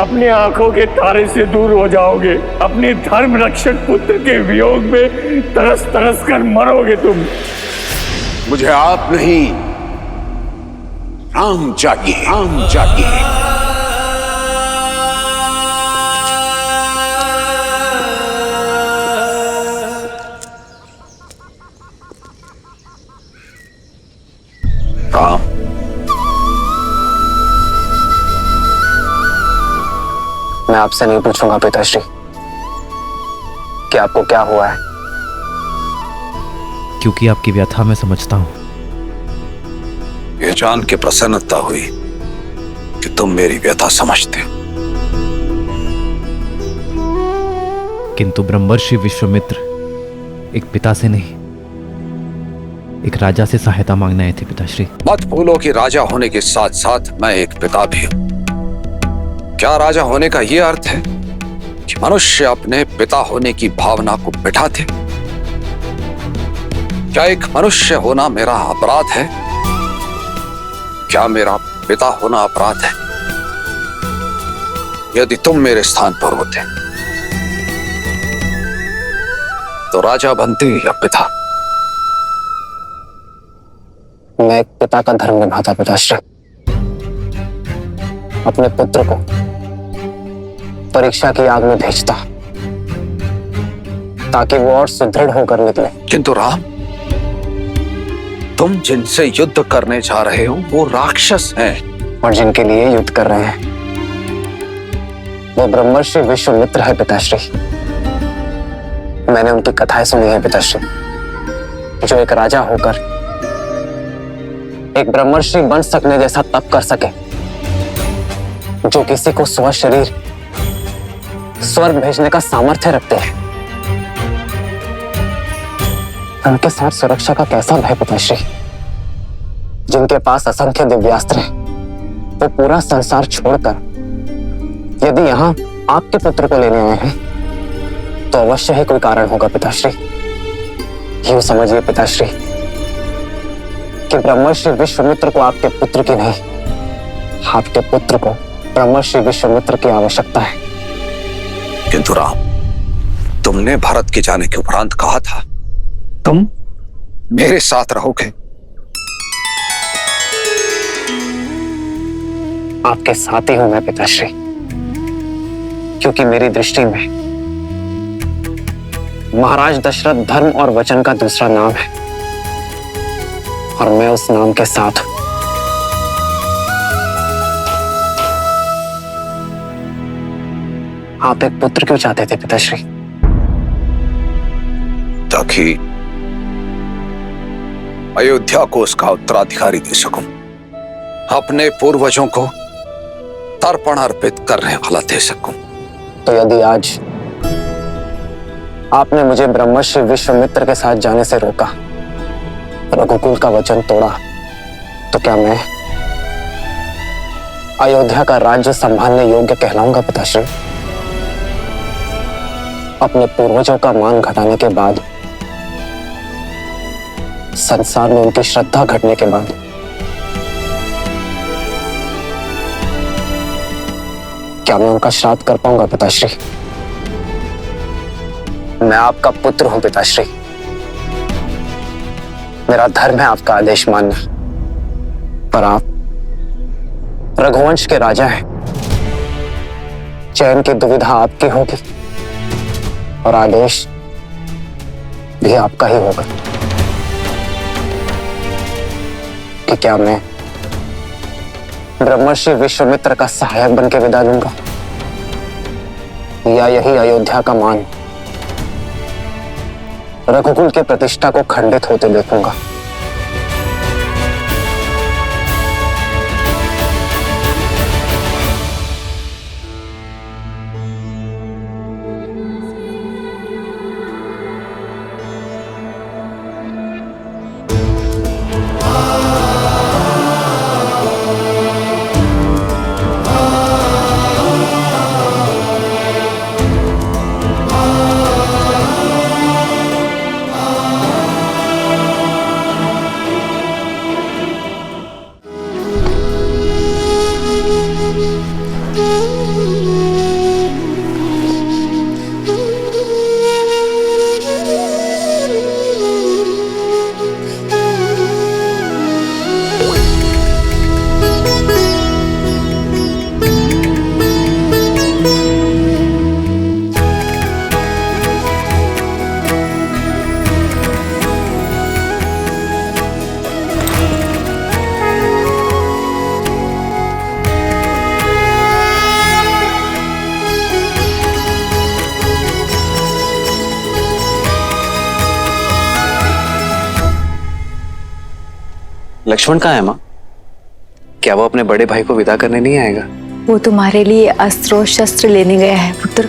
अपनी आंखों के तारे से दूर हो जाओगे। अपने धर्म रक्षक पुत्र के वियोग में तरस तरस कर मरोगे तुम। मुझे आप नहीं, राम चाहिए, राम चाहिए। राम, मैं आपसे नहीं पूछूंगा पिताश्री कि आपको क्या हुआ है, क्योंकि आपकी व्यथा मैं समझता हूं। ये जान के प्रसन्नता हुई कि तुम मेरी व्यथा समझते हो। किंतु ब्रह्मर्षि विश्वामित्र एक पिता से नहीं, एक राजा से सहायता मांगने आए थे पिताश्री। मत भूलो कि राजा होने के साथ साथ मैं एक पिता भी हूं। क्या राजा होने का यह अर्थ है कि मनुष्य अपने पिता होने की भावना को मिटाते? क्या एक मनुष्य होना मेरा अपराध है? क्या मेरा पिता होना अपराध है? यदि तुम मेरे स्थान पर होते तो राजा बनते या पिता? मैं एक पिता का धर्म निभाता पिताश्री। अपने पुत्र को परीक्षा की आग में भेजता ताकि वो और सुदृढ़ होकर निकले। किंतु राम, तुम जिनसे युद्ध करने जा रहे हो वो राक्षस हैं। और जिनके लिए युद्ध कर रहे हैं वो ब्रह्मर्षि विश्वामित्र है पिताश्री। मैंने उनकी कथाएं सुनी है पिताश्री, जो एक राजा होकर एक ब्रह्मर्षि बन सकने जैसा तप कर सके, जो किसी को स्व शरीर स्वर्ग भेजने का सामर्थ्य रखते हैं। उनके साथ सुरक्षा का कैसा भय पिताश्री? जिनके पास असंख्य दिव्यास्त्र हैं, वो पूरा संसार छोड़कर यदि यहां आपके पुत्र को लेने आए हैं तो अवश्य ही कोई कारण होगा पिताश्री। यूं समझिए पिताश्री कि ब्रह्मर्षि विश्वामित्र को आपके पुत्र की नहीं, आपके पुत्र को ब्रह्मर्षि विश्वामित्र की आवश्यकता है। किंतु राम, तुमने भारत के जाने के उपरांत कहा था तुम मेरे साथ रहोगे। आपके साथ ही हूं मैं पिताश्री, क्योंकि मेरी दृष्टि में महाराज दशरथ धर्म और वचन का दूसरा नाम है और मैं उस नाम के साथ हूं। आप एक पुत्र क्यों चाहते थे पिताश्री? ताकि अयोध्या को उसका उत्तराधिकारी दे सकूं, अपने पूर्वजों को तर्पण अर्पित करने वाला दे सकूं। तो यदि आज आपने मुझे ब्रह्मर्षि विश्वामित्र के साथ जाने से रोका, रघुकुल का वचन तोड़ा, तो क्या मैं अयोध्या का राज्य संभालने योग्य कहलाऊंगा पिताश्री? अपने पूर्वजों का मान घटाने के बाद, संसार में उनकी श्रद्धा घटने के बाद, क्या मैं उनका श्राद्ध कर पाऊंगा पिताश्री? मैं आपका पुत्र हूं पिताश्री। मेरा धर्म है आपका आदेश मानना, पर आप रघुवंश के राजा हैं। चयन की दुविधा आपकी होगी और आदेश भी आपका ही होगा कि क्या मैं ब्रह्मर्षि विश्वामित्र का सहायक बनकर विदा लूंगा या यही अयोध्या का मान रघुकुल के प्रतिष्ठा को खंडित होते देखूंगा। लक्ष्मण कहाँ है माँ? क्या वो अपने बड़े भाई को विदा करने नहीं आएगा? वो तुम्हारे लिए अस्त्र और शस्त्र लेने गया है पुत्र।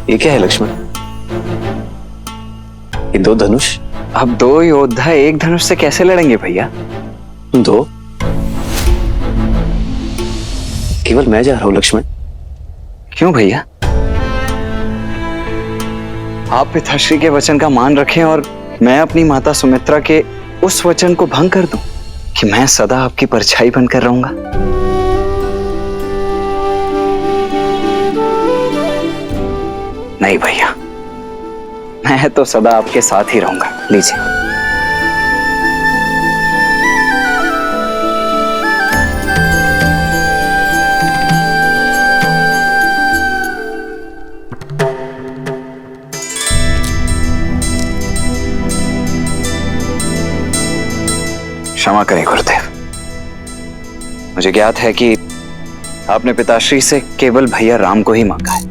ये क्या है लक्ष्मण? ये दो धनुष? अब दो योद्धा एक धनुष से कैसे लड़ेंगे भैया? दो? केवल मैं जा रहा हूं लक्ष्मण। क्यों भैया? आप पिताश्री के वचन का मान रखें और मैं अपनी माता सुमित्रा के उस वचन को भंग कर दूं कि मैं सदा आपकी परछाई बनकर रहूंगा। नहीं भैया, मैं तो सदा आपके साथ ही रहूंगा। लीजिए। क्षमा करें गुरुदेव, मुझे ज्ञात है कि आपने पिताश्री से केवल भैया राम को ही मांगा है,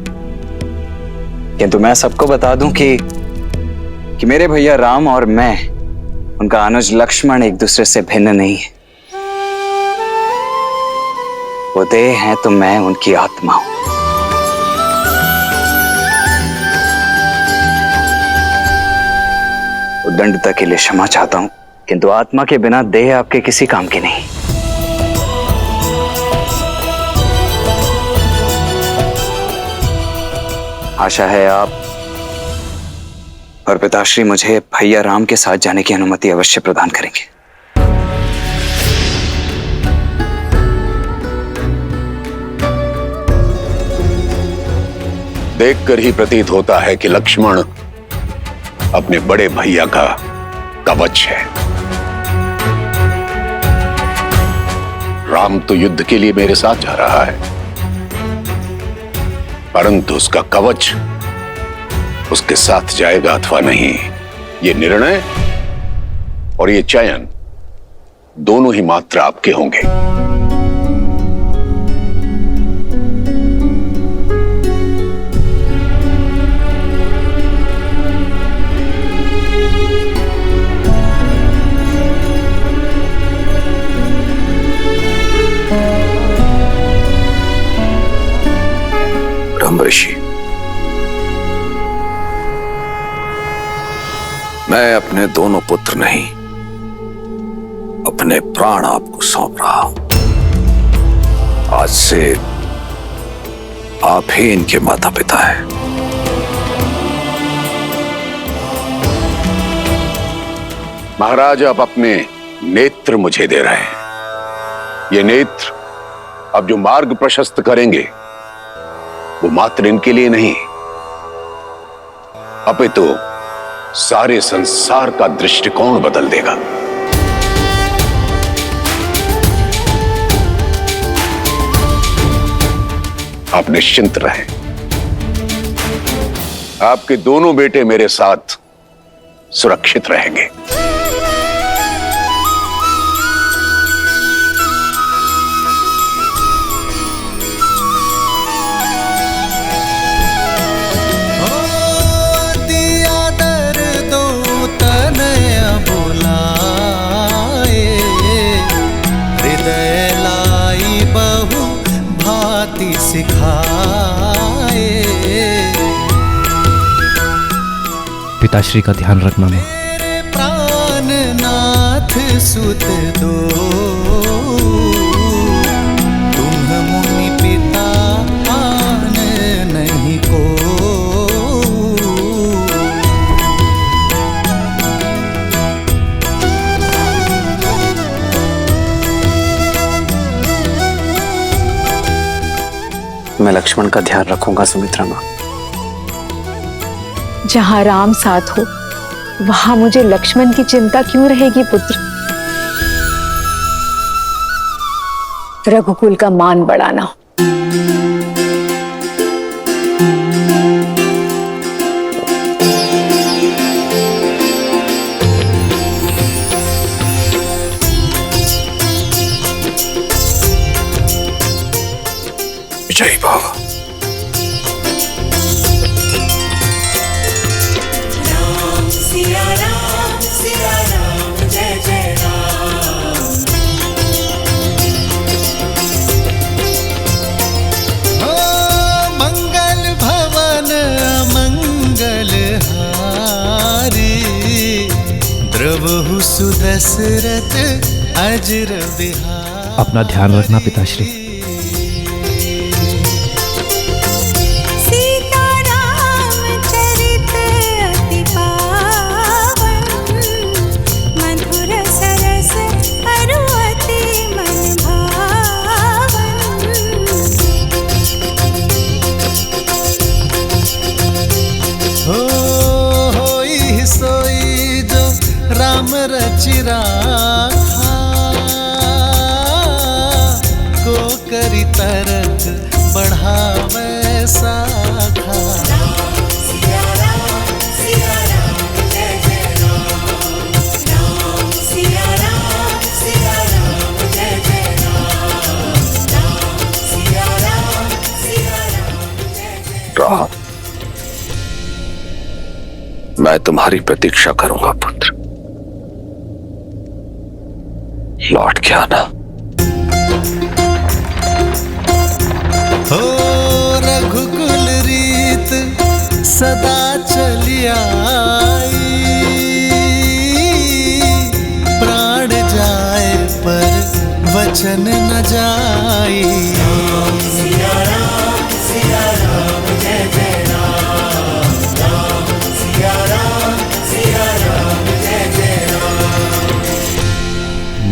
किंतु मैं सबको बता दूं कि मेरे भैया राम और मैं, उनका अनुज लक्ष्मण एक दूसरे से भिन्न नहीं है। वो देह हैं तो मैं उनकी आत्मा हूं। उद्दंडता के लिए क्षमा चाहता हूं, किंतु आत्मा के बिना देह आपके किसी काम की नहीं। आशा है आप और पिताश्री मुझे भैया राम के साथ जाने की अनुमति अवश्य प्रदान करेंगे। देखकर ही प्रतीत होता है कि लक्ष्मण अपने बड़े भैया का कवच है। राम तो युद्ध के लिए मेरे साथ जा रहा है, परंतु उसका कवच उसके साथ जाएगा अथवा नहीं, ये निर्णय और ये चयन दोनों ही मात्र आपके होंगे। ऋषि, मैं अपने दोनों पुत्र नहीं, अपने प्राण आपको सौंप रहा हूं। आज से आप ही इनके माता पिता हैं। महाराज, आप अपने नेत्र मुझे दे रहे हैं। ये नेत्र अब जो मार्ग प्रशस्त करेंगे वो मात्र इनके लिए नहीं, अपितु सारे संसार का दृष्टिकोण बदल देगा। आप निश्चिंत रहें, आपके दोनों बेटे मेरे साथ सुरक्षित रहेंगे। पिताश्री का ध्यान रखना मां। प्राणनाथ सुत दो, तुम मुनि पिता आन नहीं को। मैं लक्ष्मण का ध्यान रखूंगा सुमित्रा मां। जहां राम साथ हो वहां मुझे लक्ष्मण की चिंता क्यों रहेगी पुत्र? रघुकुल का मान बढ़ाना। कबहु सुदशरथ अजर बिहार। अपना ध्यान रखना पिताश्री। राम रचिरा को करी तरक बढ़ावे साखा। राम, मैं तुम्हारी प्रतीक्षा करूंगा पुत्र। लौट के आना। हो रघुकुल रीत सदा चली आई, प्राण जाए पर वचन न जाई।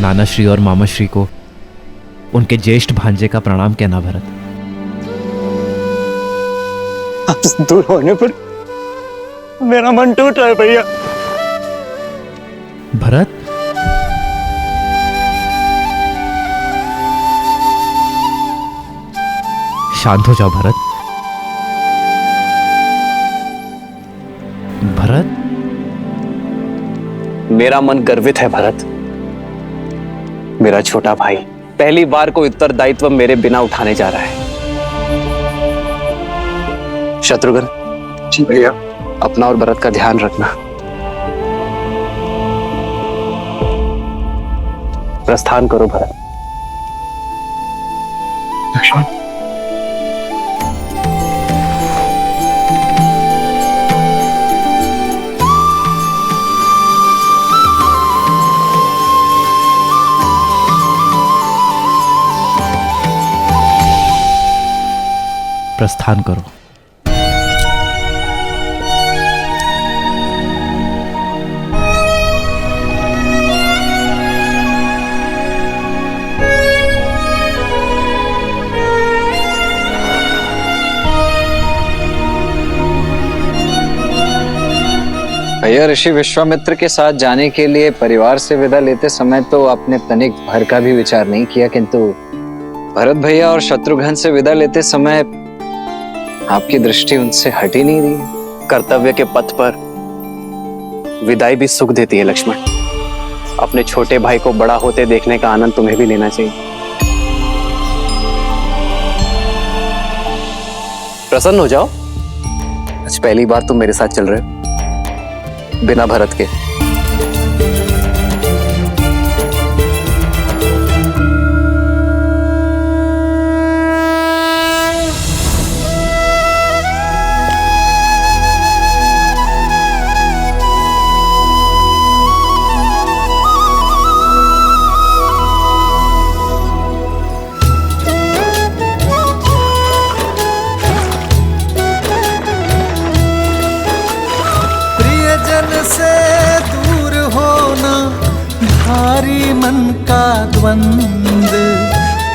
नानाश्री और मामाश्री को उनके ज्येष्ठ भांजे का प्रणाम कहना भरत। आपसे दूर होने पर मेरा मन टूट रहा है भैया। भरत, शांत हो जाओ भरत। भरत, मेरा मन गर्वित है भरत। मेरा छोटा भाई पहली बार कोई उत्तरदायित्व मेरे बिना उठाने जा रहा है। शत्रुघ्न जी भैया, अपना और भरत का ध्यान रखना। प्रस्थान करो भरत। लक्ष्मण, प्रस्थान करो। भैया, ऋषि विश्वामित्र के साथ जाने के लिए परिवार से विदा लेते समय तो आपने तनिक भर का भी विचार नहीं किया, किंतु भरत भैया और शत्रुघ्न से विदा लेते समय आपकी दृष्टि उनसे हट ही नहीं रही। कर्तव्य के पथ पर विदाई भी सुख देती है लक्ष्मण। अपने छोटे भाई को बड़ा होते देखने का आनंद तुम्हें भी लेना चाहिए। प्रसन्न हो जाओ, आज पहली बार तुम मेरे साथ चल रहे हो बिना भरत के। से दूर होना भारी मन का द्वंद,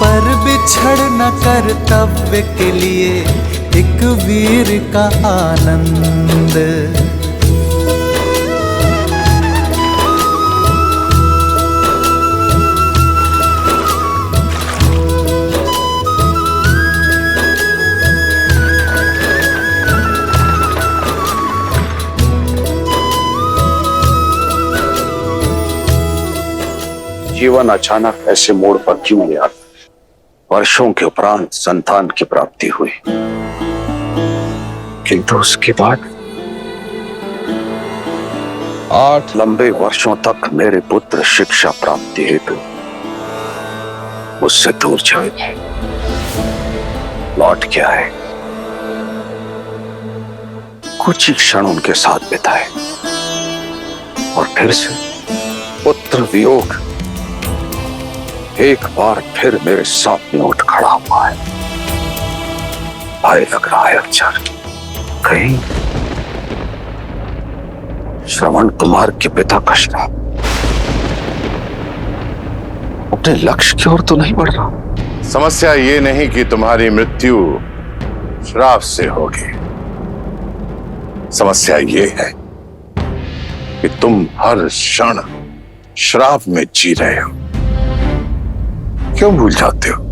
पर बिछड़ न कर्तव्य के लिए एक वीर का आनंद। जीवन अचानक ऐसे मोड़ पर क्यों ले आता? वर्षों के उपरांत संतान की प्राप्ति हुई, किंतु उसके बाद 8 लंबे वर्षों तक मेरे पुत्र शिक्षा प्राप्ति हेतु मुझसे दूर जाए, लौट के आए, कुछ ही क्षण उनके साथ बिताए और फिर से पुत्र वियोग एक बार फिर मेरे सामने उठ खड़ा हुआ है। भाई लग रहा है अक्षर कहीं श्रवण कुमार के पिता का श्राप अपने लक्ष्य की ओर तो नहीं बढ़ रहा। समस्या ये नहीं कि तुम्हारी मृत्यु श्राप से होगी, समस्या ये है कि तुम हर क्षण श्राप में जी रहे हो। क्यों भूल जाते हो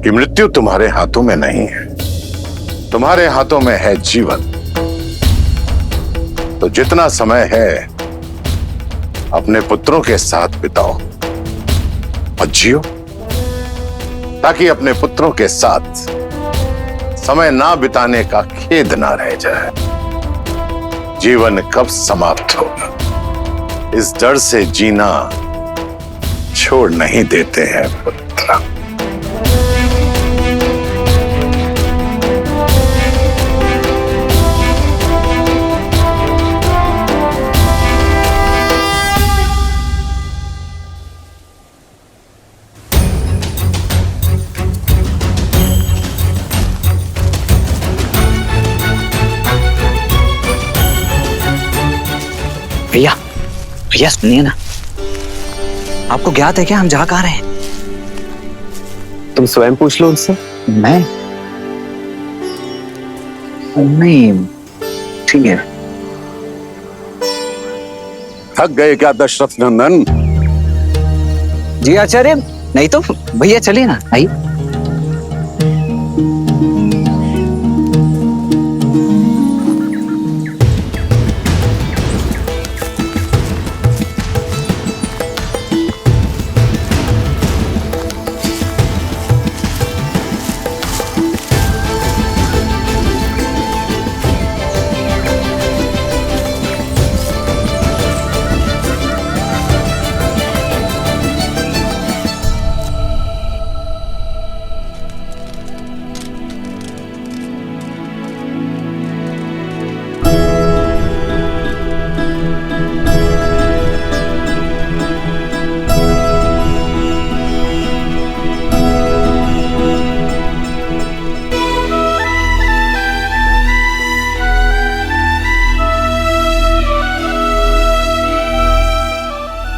कि मृत्यु तुम्हारे हाथों में नहीं है, तुम्हारे हाथों में है जीवन। तो जितना समय है अपने पुत्रों के साथ बिताओ और जियो, ताकि अपने पुत्रों के साथ समय ना बिताने का खेद ना रह जाए। जीवन कब समाप्त होगा इस डर से जीना छोड़ नहीं देते हैं पुत्र। भैया भैया सुनिए ना, आपको ज्ञात है क्या हम जा कहाँ रहे हैं? तुम स्वयं पूछ लो उनसे। मैं नहीं, ठीक है। थक गए क्या दशरथ नंदन? जी आचार्य, नहीं तो भैया चलिए ना, आइए।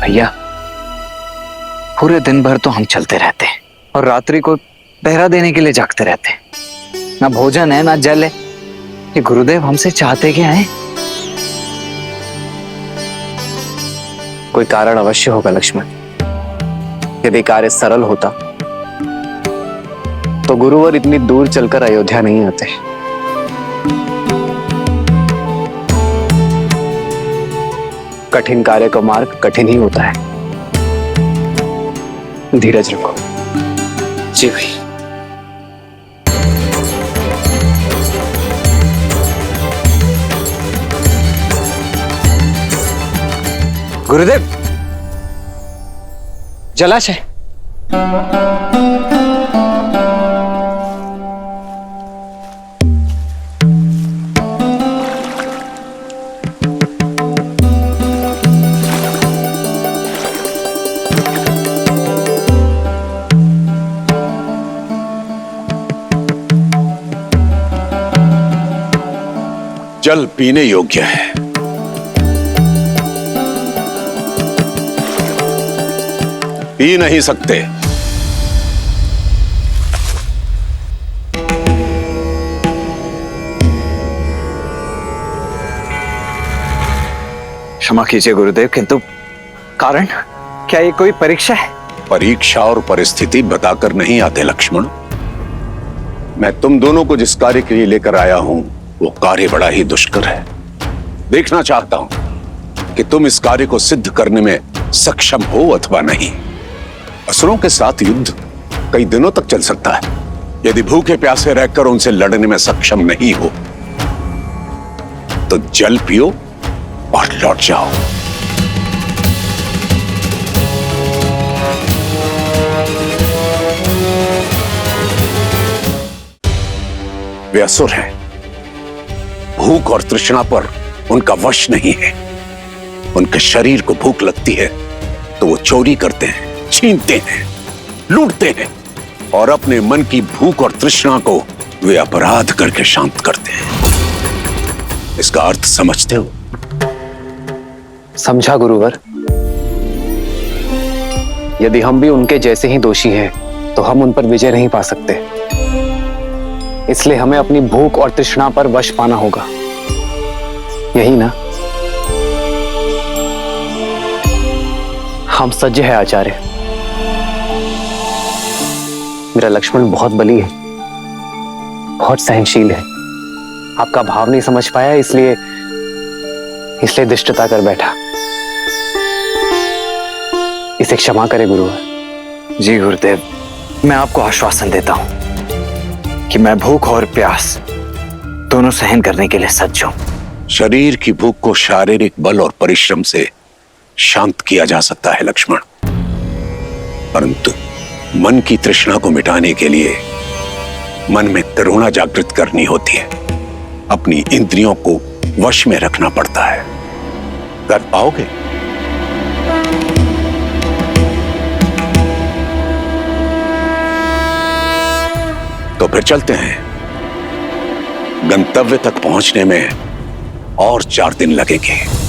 भैया पूरे दिन भर तो हम चलते रहते हैं और रात्रि को पहरा देने के लिए जागते रहते हैं। ना भोजन है ना जल है। ये गुरुदेव हमसे चाहते क्या है? कोई कारण अवश्य होगा लक्ष्मण। यदि कार्य सरल होता तो गुरुवर इतनी दूर चलकर अयोध्या नहीं आते। कठिन कार्य का मार्ग कठिन ही होता है। धीरज रखो। जी भाई। गुरुदेव, जलाशय। जल पीने योग्य है। पी नहीं सकते। क्षमा कीजिए गुरुदेव, किंतु कारण क्या ये कोई परीक्षा है? परीक्षा और परिस्थिति बताकर नहीं आते लक्ष्मण। मैं तुम दोनों को जिस कार्य के लिए लेकर आया हूं वो कार्य बड़ा ही दुष्कर है। देखना चाहता हूं कि तुम इस कार्य को सिद्ध करने में सक्षम हो अथवा नहीं। असुरों के साथ युद्ध कई दिनों तक चल सकता है। यदि भूखे प्यासे रहकर उनसे लड़ने में सक्षम नहीं हो तो जल पियो और लौट जाओ। वे असुर हैं। भूख और तृष्णा पर उनका वश नहीं है। उनके शरीर को भूख लगती है तो वो चोरी करते हैं, छीनते हैं, लूटते हैं और अपने मन की भूख और तृष्णा को वे अपराध करके शांत करते हैं। इसका अर्थ समझते हो? समझा गुरुवर। यदि हम भी उनके जैसे ही दोषी हैं, तो हम उन पर विजय नहीं पा सकते। इसलिए हमें अपनी भूख और तृष्णा पर वश पाना होगा, यही ना? हम सज्ज है आचार्य। मेरा लक्ष्मण बहुत बली है, बहुत सहनशील है। आपका भाव नहीं समझ पाया, इसलिए दुष्टता कर बैठा। इसे क्षमा करे गुरुवर। जी गुरुदेव, मैं आपको आश्वासन देता हूं कि मैं भूख और प्यास दोनों सहन करने के लिए सज्ज हूं। शरीर की भूख को शारीरिक बल और परिश्रम से शांत किया जा सकता है लक्ष्मण, परंतु मन की तृष्णा को मिटाने के लिए मन में करुणा जागृत करनी होती है। अपनी इंद्रियों को वश में रखना पड़ता है। कर पाओगे? तो फिर चलते हैं। गंतव्य तक पहुंचने में और 4 दिन लगेंगे।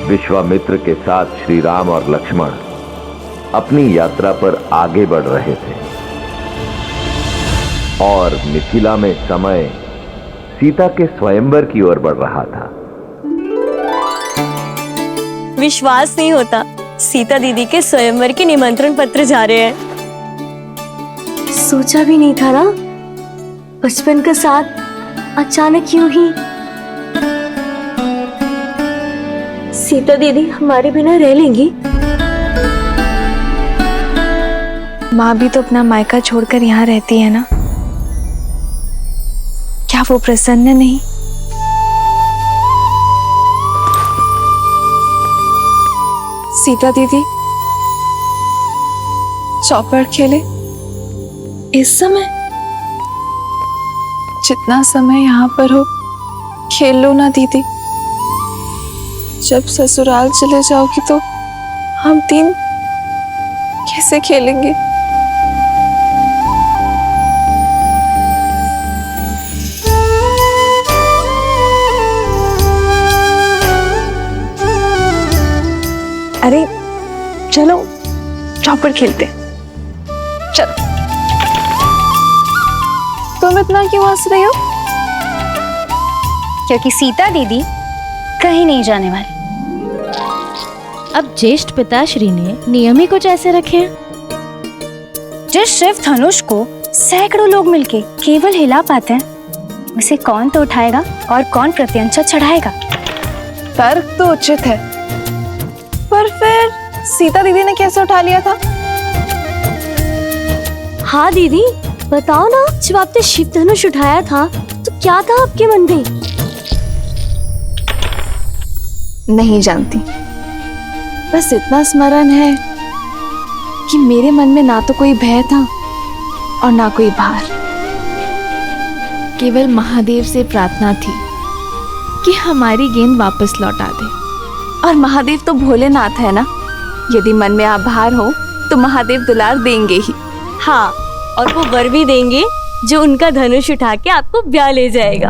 विश्वामित्र के साथ श्री राम और लक्ष्मण अपनी यात्रा पर आगे बढ़ रहे थे और मिथिला में समय सीता के स्वयंवर की ओर बढ़ रहा था। विश्वास नहीं होता, सीता दीदी के स्वयंवर के निमंत्रण पत्र जा रहे हैं। सोचा भी नहीं था ना, बचपन का साथ अचानक यूं ही। सीता दीदी हमारे बिना रह लेंगी? माँ भी तो अपना मायका छोड़कर यहाँ रहती है ना, क्या वो प्रसन्न नहीं? सीता दीदी चौपड़ खेले इस समय? जितना समय यहाँ पर हो खेल लो ना दीदी। जब ससुराल चले जाओगी तो हम 3 कैसे खेलेंगे? अरे चलो चौपड़ खेलते, चलो। तुम इतना क्यों हंस रही हो? क्योंकि सीता दीदी कहीं नहीं जाने वाली। अब ज्येष्ठ पिताश्री ने नियम ही कुछ ऐसे रखे हैं। जिस शिव धनुष को सैकड़ों लोग मिलके केवल हिला पाते हैं, उसे कौन तो उठाएगा और कौन प्रत्यंचा चढ़ाएगा? तर्क तो उचित है, पर फिर सीता दीदी ने कैसे उठा लिया था? हाँ दीदी, बताओ ना, जब आपने शिव धनुष उठाया था तो क्या था आपके मन में? नहीं जानती, बस इतना स्मरण है कि मेरे मन में ना तो कोई भय था और ना कोई भार। केवल महादेव से प्रार्थना थी कि हमारी गेंद वापस लौटा दे। और महादेव तो भोलेनाथ है ना, यदि मन में आभार हो तो महादेव दुलार देंगे ही। हाँ, और वो वर भी देंगे जो उनका धनुष उठा के आपको ब्याह ले जाएगा।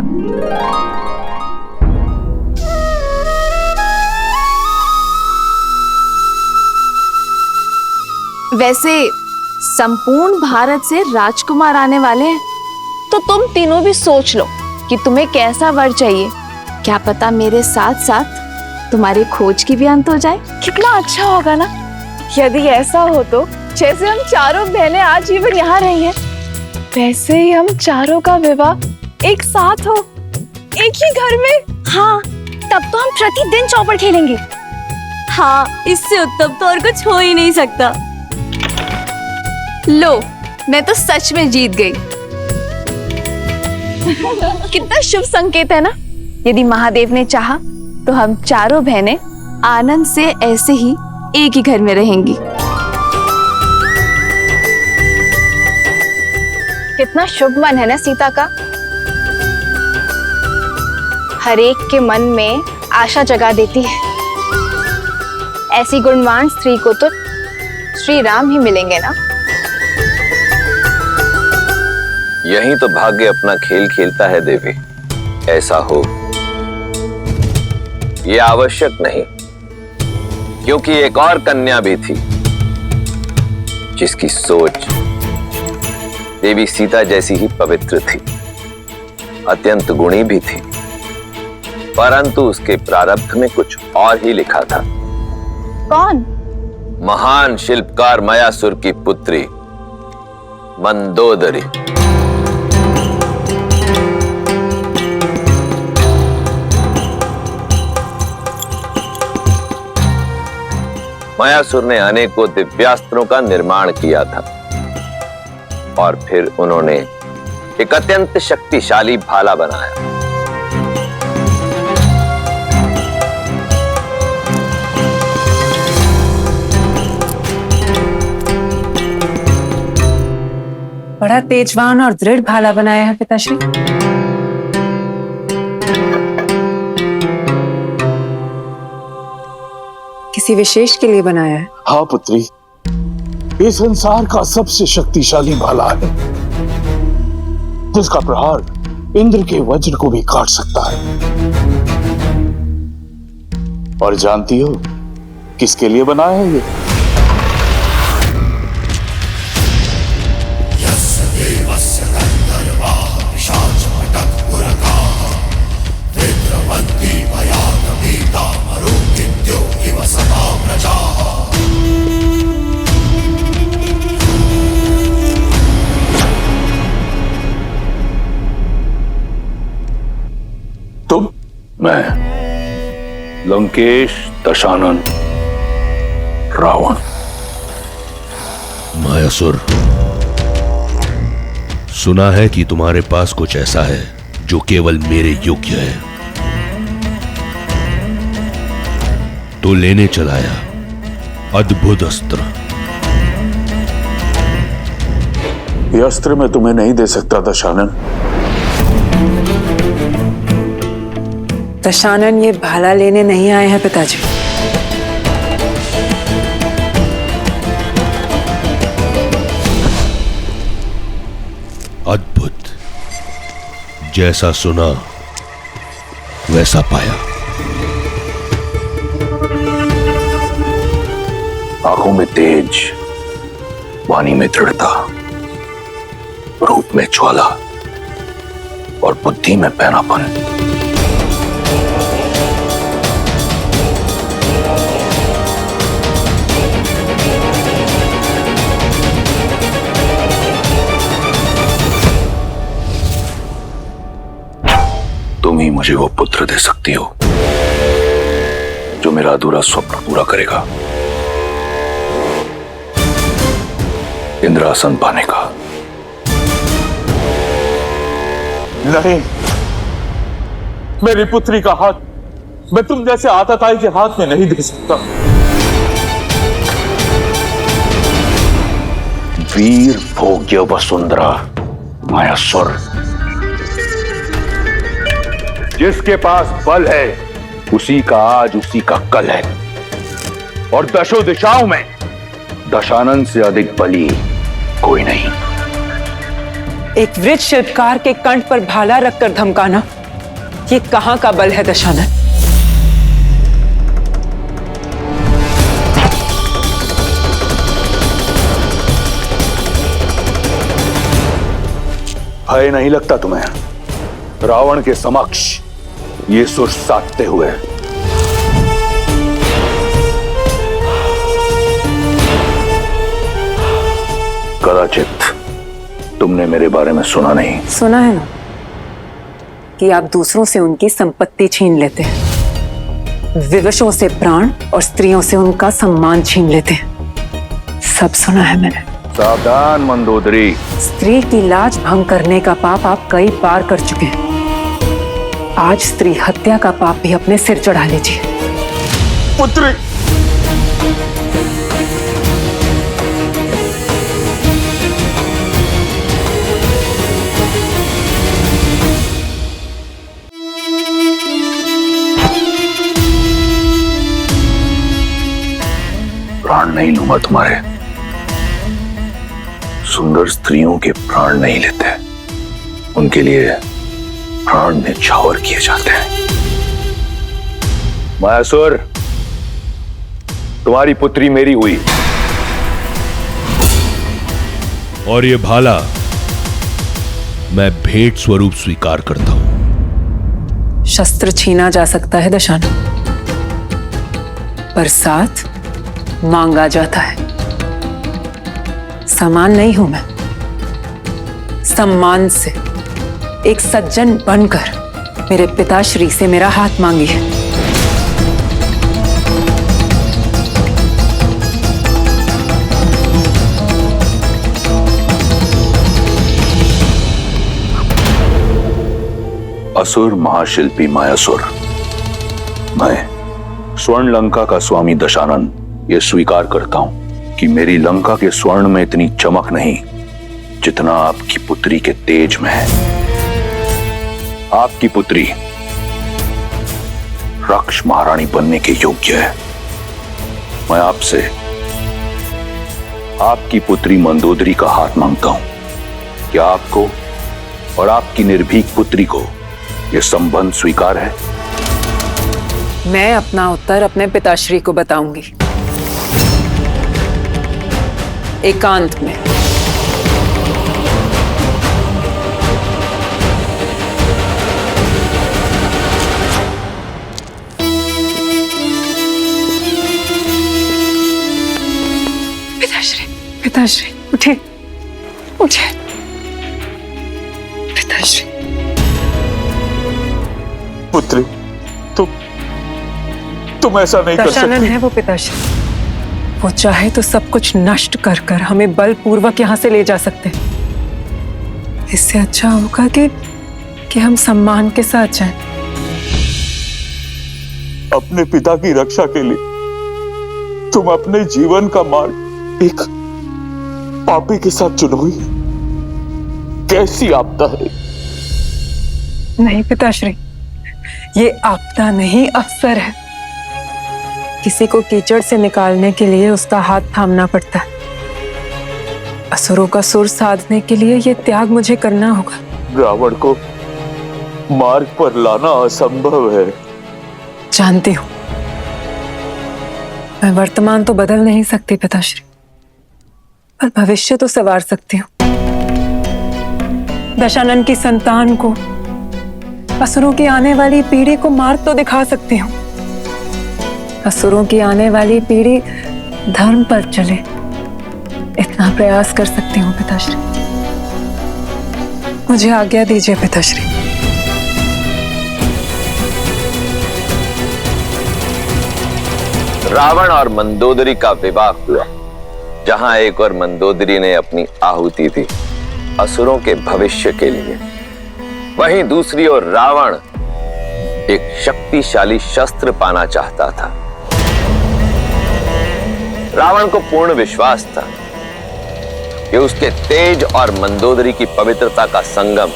वैसे संपूर्ण भारत से राजकुमार आने वाले हैं, तो तुम तीनों भी सोच लो कि तुम्हें कैसा वर चाहिए। क्या पता मेरे साथ साथ तुम्हारी खोज की भी अंत हो जाए। कितना अच्छा होगा ना यदि ऐसा हो तो। जैसे हम चारों बहनें आजीवन यहाँ रही हैं, वैसे ही हम चारों का विवाह एक साथ हो, एक ही घर में। हाँ, तब तो हम प्रतिदिन चौपड़ खेलेंगे। हाँ, इससे उत्तम तो और कुछ हो ही नहीं सकता। लो, मैं तो सच में जीत गई। कितना शुभ संकेत है ना। यदि महादेव ने चाहा तो हम चारों बहनें आनंद से ऐसे ही एक ही घर में रहेंगी। कितना शुभ मन है ना सीता का। हर एक के मन में आशा जगा देती है। ऐसी गुणवान स्त्री को तो श्री राम ही मिलेंगे ना। यही तो भाग्य अपना खेल खेलता है देवी। ऐसा हो ये आवश्यक नहीं, क्योंकि एक और कन्या भी थी जिसकी सोच देवी सीता जैसी ही पवित्र थी, अत्यंत गुणी भी थी, परंतु उसके प्रारब्ध में कुछ और ही लिखा था। कौन? महान शिल्पकार मयासुर की पुत्री मंदोदरी। मयासुर ने अनेकों दिव्यास्त्रों का निर्माण किया था और फिर उन्होंने एक अत्यंत शक्तिशाली भाला बनाया। बड़ा तेजवान और दृढ़ भाला बनाया है पिताश्री। किसी विशेष के लिए बनाया है? हाँ पुत्री, ये संसार का सबसे शक्तिशाली भाला है, जिसका प्रहार इंद्र के वज्र को भी काट सकता है। और जानती हो किसके लिए बनाया है ये? तुम, मैं, लंकेश, दशानन, रावण। मायासुर, सुना है कि तुम्हारे पास कुछ ऐसा है जो केवल मेरे योग्य है, तो लेने चलाया अद्भुत अस्त्र। ये अस्त्र मैं तुम्हें नहीं दे सकता दशानन। दशानन ये भाला लेने नहीं आए हैं पिताजी। अद्भुत, जैसा सुना वैसा पाया। आंखों में तेज, वाणी में दृढ़ता, रूप में ज्वाला, और बुद्धि में पैनापन। तुम ही मुझे वो पुत्र दे सकती हो जो मेरा अधूरा स्वप्न पूरा करेगा, इंद्रासन पाने का। नहीं, मेरी पुत्री का हाथ मैं तुम जैसे आतताई के हाथ में नहीं दे सकता। वीर भोग्य वसुंधरा मायासुर, जिसके पास बल है उसी का आज उसी का कल है, और दशों दिशाओं में दशानन से अधिक बली कोई नहीं। एक वृक्ष शिल्पकार के कंठ पर भाला रखकर धमकाना, ये कहां का बल है दशानन? भय नहीं लगता तुम्हें रावण के समक्ष ये सुर साधते हुए? कदाचित तुमने मेरे बारे में सुना नहीं। सुना है ना कि आप दूसरों से उनकी संपत्ति छीन लेते हैं, विवशों से प्राण और स्त्रियों से उनका सम्मान छीन लेते हैं। सब सुना है मैंने। सावधान मंदोदरी, स्त्री की लाज भंग करने का पाप आप कई बार कर चुके हैं। आज स्त्री हत्या का पाप भी अपने सिर चढ़ा लीजिए। पुत्री, प्राण नहीं लूंगा तुम्हारे। सुंदर स्त्रियों के प्राण नहीं लेते, उनके लिए प्राण न्यौछावर किए जाते हैं। मायासुर, तुम्हारी पुत्री मेरी हुई, और ये भाला मैं भेंट स्वरूप स्वीकार करता हूं। शस्त्र छीना जा सकता है दशानन, पर साथ मांगा जाता है। समान नहीं हूं मैं, सम्मान से एक सज्जन बनकर मेरे पिताश्री से मेरा हाथ मांगिए। असुर महाशिल्पी मायासुर, मैं स्वर्ण लंका का स्वामी दशानन ये स्वीकार करता हूं कि मेरी लंका के स्वर्ण में इतनी चमक नहीं जितना आपकी पुत्री के तेज में है। आपकी पुत्री रक्ष महारानी बनने के योग्य है। मैं आपसे आपकी पुत्री मंदोदरी का हाथ मांगता हूं। क्या आपको और आपकी निर्भीक पुत्री को यह संबंध स्वीकार है? मैं अपना उत्तर अपने पिताश्री को बताऊंगी, एकांत में। पिताश्री, पिताश्री, उठे, उठे। पिताश्री। पुत्री, तुम ऐसा नहीं कर दशानन सकती। है वो पिताश्री, वो चाहे तो सब कुछ नष्ट कर कर हमें बलपूर्वक यहां से ले जा सकते हैं। इससे अच्छा होगा कि हम सम्मान के साथ जाएं। अपने पिता की रक्षा के लिए तुम अपने जीवन का मार्ग एक पापी के साथ चुनोगी? कैसी आपदा है? नहीं पिताश्री, ये आपदा नहीं, अवसर है। किसी को कीचड़ से निकालने के लिए उसका हाथ थामना पड़ता है। असुरों का सुर साधने के लिए ये त्याग मुझे करना होगा। रावण को मार्ग पर लाना असंभव है। जानती हूं, मैं वर्तमान तो बदल नहीं सकती पिताश्री, पर भविष्य तो संवार सकती हूं। दशानन की संतान को असुरों की आने वाली पीढ़ी को मार्ग तो दिखा सकती हूँ। असुरों की आने वाली पीढ़ी धर्म पर चले, इतना प्रयास कर सकती हूँ पिताश्री। मुझे आज्ञा दीजिए पिताश्री। रावण और मंदोदरी का विवाह हुआ, जहां एक और मंदोदरी ने अपनी आहुति दी असुरों के भविष्य के लिए, वहीं दूसरी ओर रावण एक शक्तिशाली शस्त्र पाना चाहता था। रावण को पूर्ण विश्वास था कि उसके तेज और मंदोदरी की पवित्रता का संगम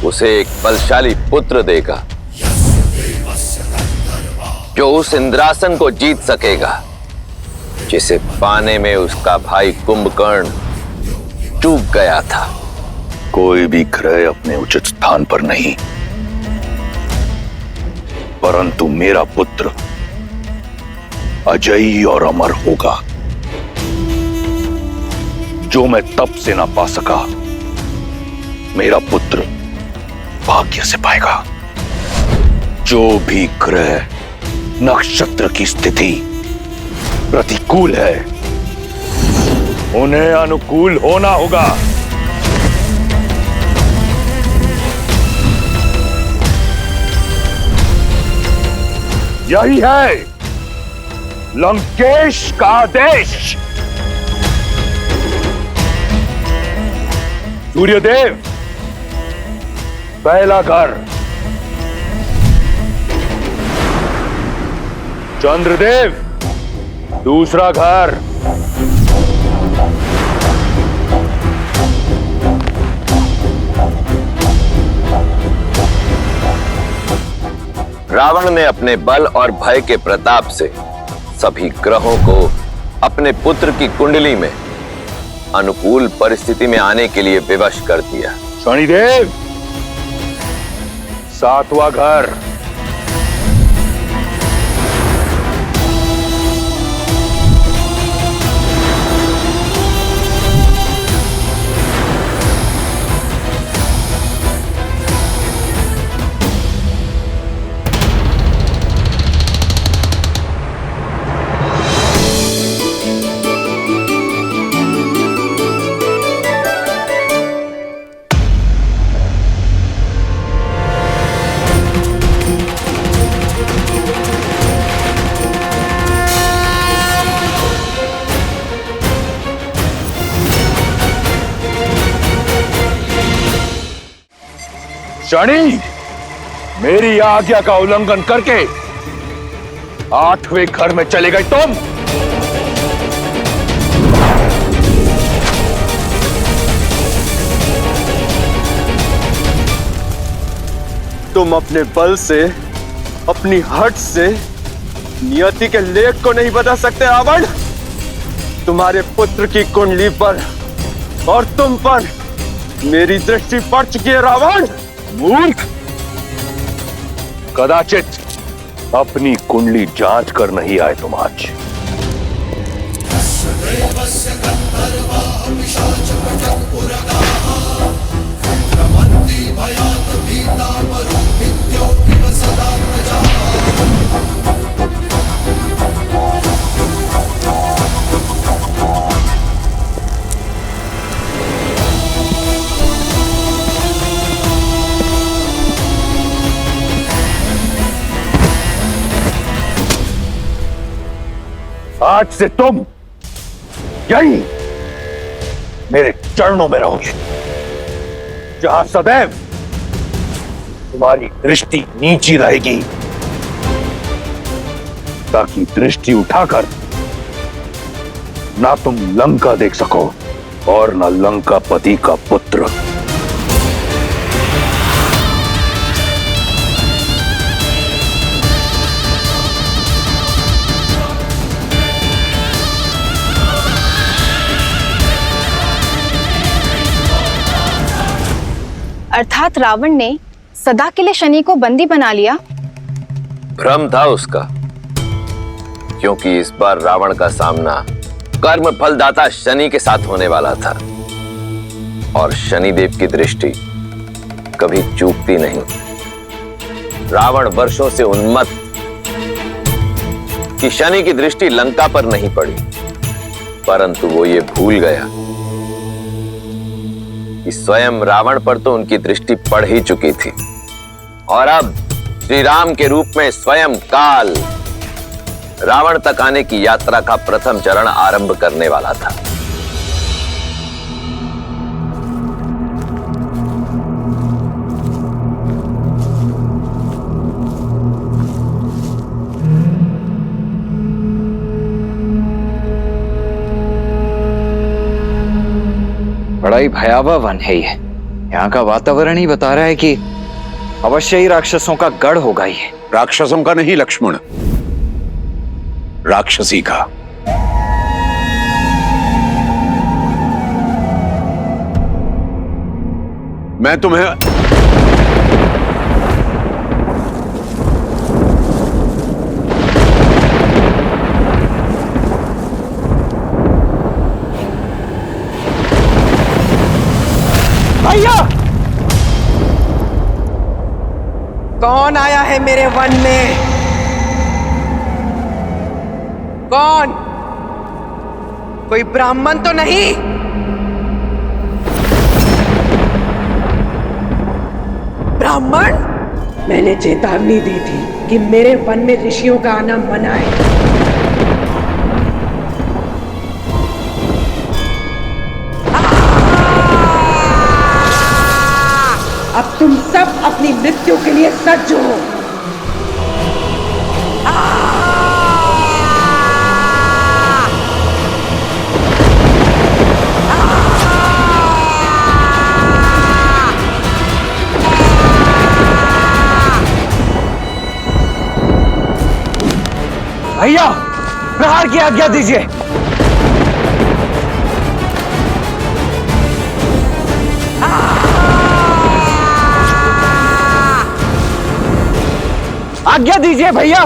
उसे एक बलशाली पुत्र देगा, जो उस इंद्रासन को जीत सकेगा जिसे पाने में उसका भाई कुंभकर्ण चूक गया था। कोई भी ग्रह अपने उचित स्थान पर नहीं, परंतु मेरा पुत्र अजयी और अमर होगा, जो मैं तप से ना पा सका, मेरा पुत्र भाग्य से पाएगा। जो भी ग्रह नक्षत्र की स्थिति प्रतिकूल है, उन्हें अनुकूल होना होगा। यही है लंकेश का आदेश। सूर्यदेव पहला घर, चंद्रदेव दूसरा घर, रावण ने अपने बल और भय के प्रताप से सभी ग्रहों को अपने पुत्र की कुंडली में अनुकूल परिस्थिति में आने के लिए विवश कर दिया। शनिदेव सातवां घर, शनि मेरी आज्ञा का उल्लंघन करके 8वें घर में चले गए तुम। तुम अपने बल से, अपनी हट से नियति के लेख को नहीं बदल सकते रावण। तुम्हारे पुत्र की कुंडली पर और तुम पर मेरी दृष्टि पड़ चुकी है रावण। मूर्ख, कदाचित अपनी कुंडली जांच कर नहीं आए तुम आज। आज से तुम यही मेरे चरणों में रहोगे, जहां सदैव तुम्हारी दृष्टि नीची रहेगी, ताकि दृष्टि उठाकर ना तुम लंका देख सको और ना लंकापति का पुत्र। अर्थात रावण ने सदा के लिए शनि को बंदी बना लिया। भ्रम था उसका, क्योंकि इस बार रावण का सामना कर्म फलदाता शनि के साथ होने वाला था और शनिदेव की दृष्टि कभी चूकती नहीं। रावण वर्षों से उन्मत्त कि शनि की दृष्टि लंका पर नहीं पड़ी, परंतु वो ये भूल गया कि स्वयं रावण पर तो उनकी दृष्टि पड़ ही चुकी थी और अब श्री राम के रूप में स्वयं काल रावण तक आने की यात्रा का प्रथम चरण आरंभ करने वाला था। बड़ा ही भयावह वन है ये। यहाँ का वातावरण ही बता रहा है कि अवश्य ही राक्षसों का गढ़ होगा ये। राक्षसों का नहीं लक्ष्मण, राक्षसी का। मैं तुम्हें भैया, कौन आया है मेरे वन में? कौन? कोई ब्राह्मण तो नहीं? ब्राह्मण? मैंने चेतावनी दी थी कि मेरे वन में ऋषियों का आना मना है। अब तुम सब अपनी मृत्यु के लिए सज्ज हो। भैया, प्रहार की आज्ञा दीजिए। आज्ञा दीजिए भैया।